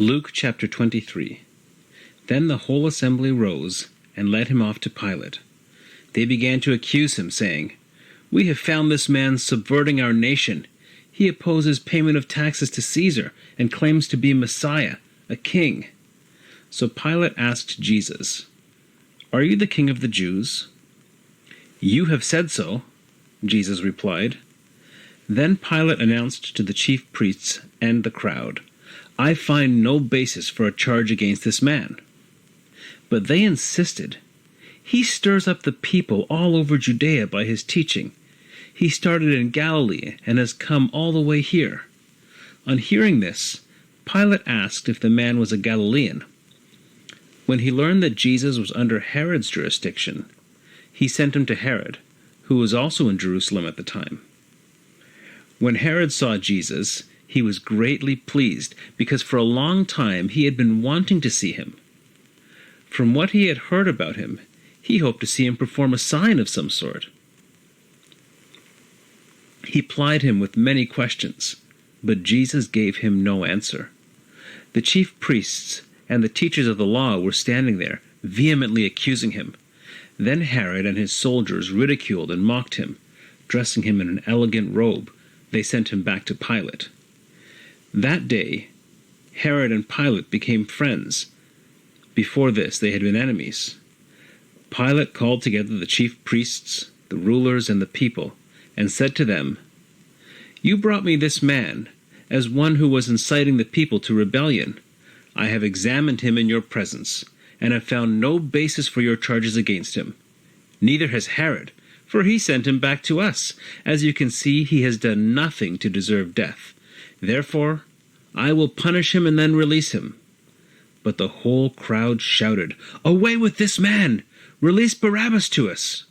Luke chapter 23. Then the whole assembly rose and led him off to Pilate. They began to accuse him, saying, "We have found this man subverting our nation. He opposes payment of taxes to Caesar and claims to be Messiah, a king." So Pilate asked Jesus, "Are you the king of the Jews?" "You have said so," Jesus replied. Then Pilate announced to the chief priests and the crowd, "I find no basis for a charge against this man." But they insisted, "He stirs up the people all over Judea by his teaching. He started in Galilee and has come all the way here." On hearing this, Pilate asked if the man was a Galilean. When he learned that Jesus was under Herod's jurisdiction, he sent him to Herod, who was also in Jerusalem at the time. When Herod saw Jesus, he was greatly pleased, because for a long time he had been wanting to see him. From what he had heard about him, he hoped to see him perform a sign of some sort. He plied him with many questions, but Jesus gave him no answer. The chief priests and the teachers of the law were standing there, vehemently accusing him. Then Herod and his soldiers ridiculed and mocked him. Dressing him in an elegant robe, they sent him back to Pilate. That day, Herod and Pilate became friends. Before this, they had been enemies. Pilate called together the chief priests, the rulers, and the people, and said to them, "You brought me this man as one who was inciting the people to rebellion. I have examined him in your presence, and have found no basis for your charges against him. Neither has Herod, for he sent him back to us. As you can see, he has done nothing to deserve death. Therefore, I will punish him and then release him." But the whole crowd shouted, "Away with this man! Release Barabbas to us!"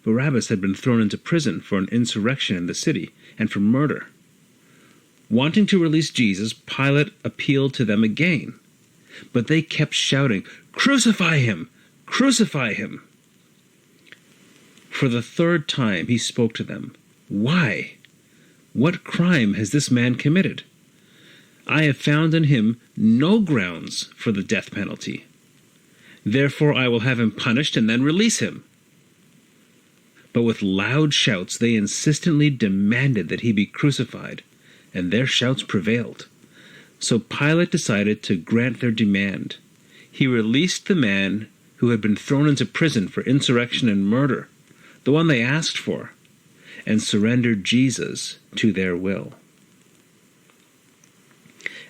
Barabbas had been thrown into prison for an insurrection in the city and for murder. Wanting to release Jesus, Pilate appealed to them again. But they kept shouting, "Crucify him! Crucify him!" For the third time he spoke to them. "Why? What crime has this man committed? I have found in him no grounds for the death penalty. Therefore I will have him punished and then release him." But with loud shouts they insistently demanded that he be crucified, and their shouts prevailed. So Pilate decided to grant their demand. He released the man who had been thrown into prison for insurrection and murder, the one they asked for, and surrendered Jesus to their will.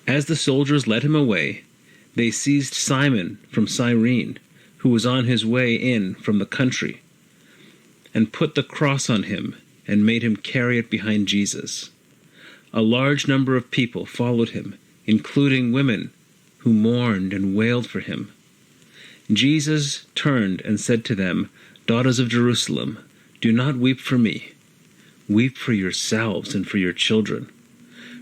As the soldiers led him away, they seized Simon from Cyrene, who was on his way in from the country, and put the cross on him and made him carry it behind Jesus. A large number of people followed him, including women who mourned and wailed for him. Jesus turned and said to them, "Daughters of Jerusalem, do not weep for me. Weep for yourselves and for your children.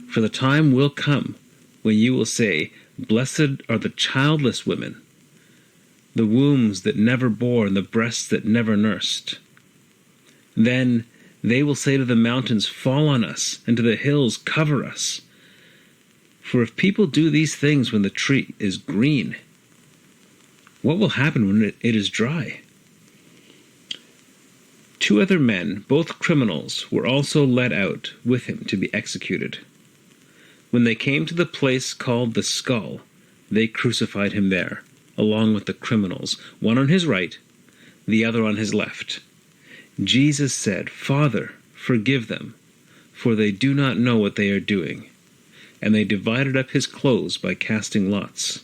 For the time will come when you will say, 'Blessed are the childless women, the wombs that never bore and the breasts that never nursed.' Then they will say to the mountains, 'Fall on us,' and to the hills, 'Cover us.' For if people do these things when the tree is green, what will happen when it is dry?" 2 other men, both criminals, were also led out with him to be executed. When they came to the place called the Skull, they crucified him there, along with the criminals, one on his right, the other on his left. Jesus said, "Father, forgive them, for they do not know what they are doing." And they divided up his clothes by casting lots.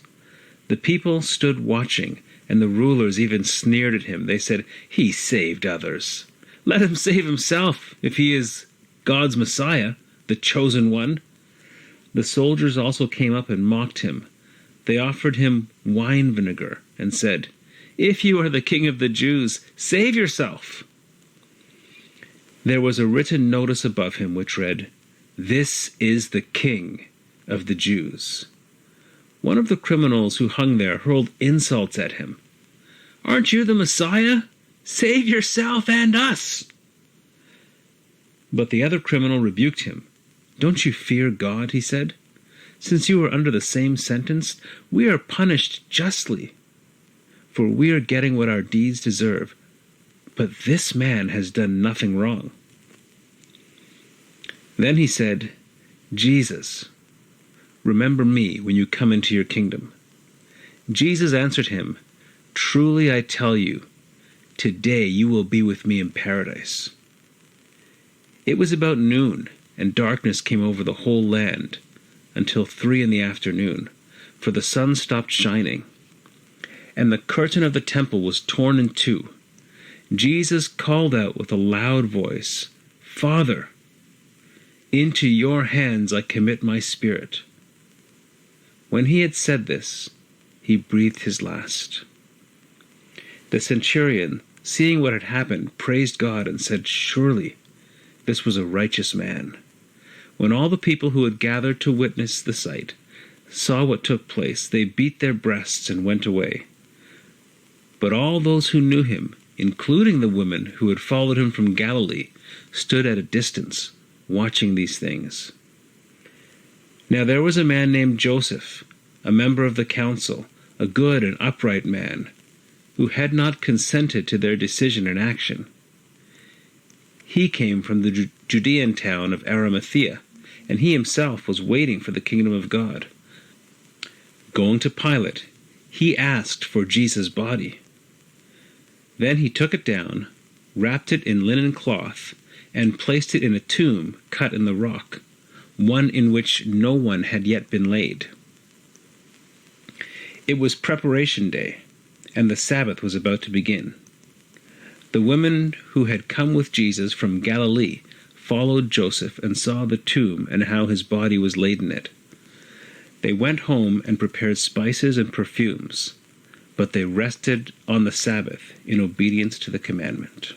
The people stood watching, and the rulers even sneered at him. They said, "He saved others. Let him save himself, if he is God's Messiah, the chosen one." The soldiers also came up and mocked him. They offered him wine vinegar and said, "If you are the king of the Jews, save yourself." There was a written notice above him which read, "This is the King of the Jews." One of the criminals who hung there hurled insults at him. "Aren't you the Messiah? Save yourself and us." But the other criminal rebuked him. "Don't you fear God?" he said. Since you are under the same sentence, we are punished justly, for we are getting what our deeds deserve. But this man has done nothing wrong." Then he said, "Jesus, remember me when you come into your kingdom." Jesus answered him, "Truly I tell you, today you will be with me in paradise." It was about noon, and darkness came over the whole land until 3 p.m, for the sun stopped shining. And the curtain of the temple was torn in two. Jesus called out with a loud voice, "Father, into your hands I commit my spirit." When he had said this, he breathed his last. The centurion, seeing what had happened, praised God and said, "Surely this was a righteous man." When all the people who had gathered to witness the sight saw what took place, they beat their breasts and went away. But all those who knew him, including the women who had followed him from Galilee, stood at a distance, watching these things. Now there was a man named Joseph, a member of the council, a good and upright man, who had not consented to their decision and action. He came from the Judean town of Arimathea, and he himself was waiting for the kingdom of God. Going to Pilate, he asked for Jesus' body. Then he took it down, wrapped it in linen cloth, and placed it in a tomb cut in the rock, one in which no one had yet been laid. It was preparation day, and the Sabbath was about to begin. The women who had come with Jesus from Galilee followed Joseph and saw the tomb and how his body was laid in it. They went home and prepared spices and perfumes, but they rested on the Sabbath in obedience to the commandment.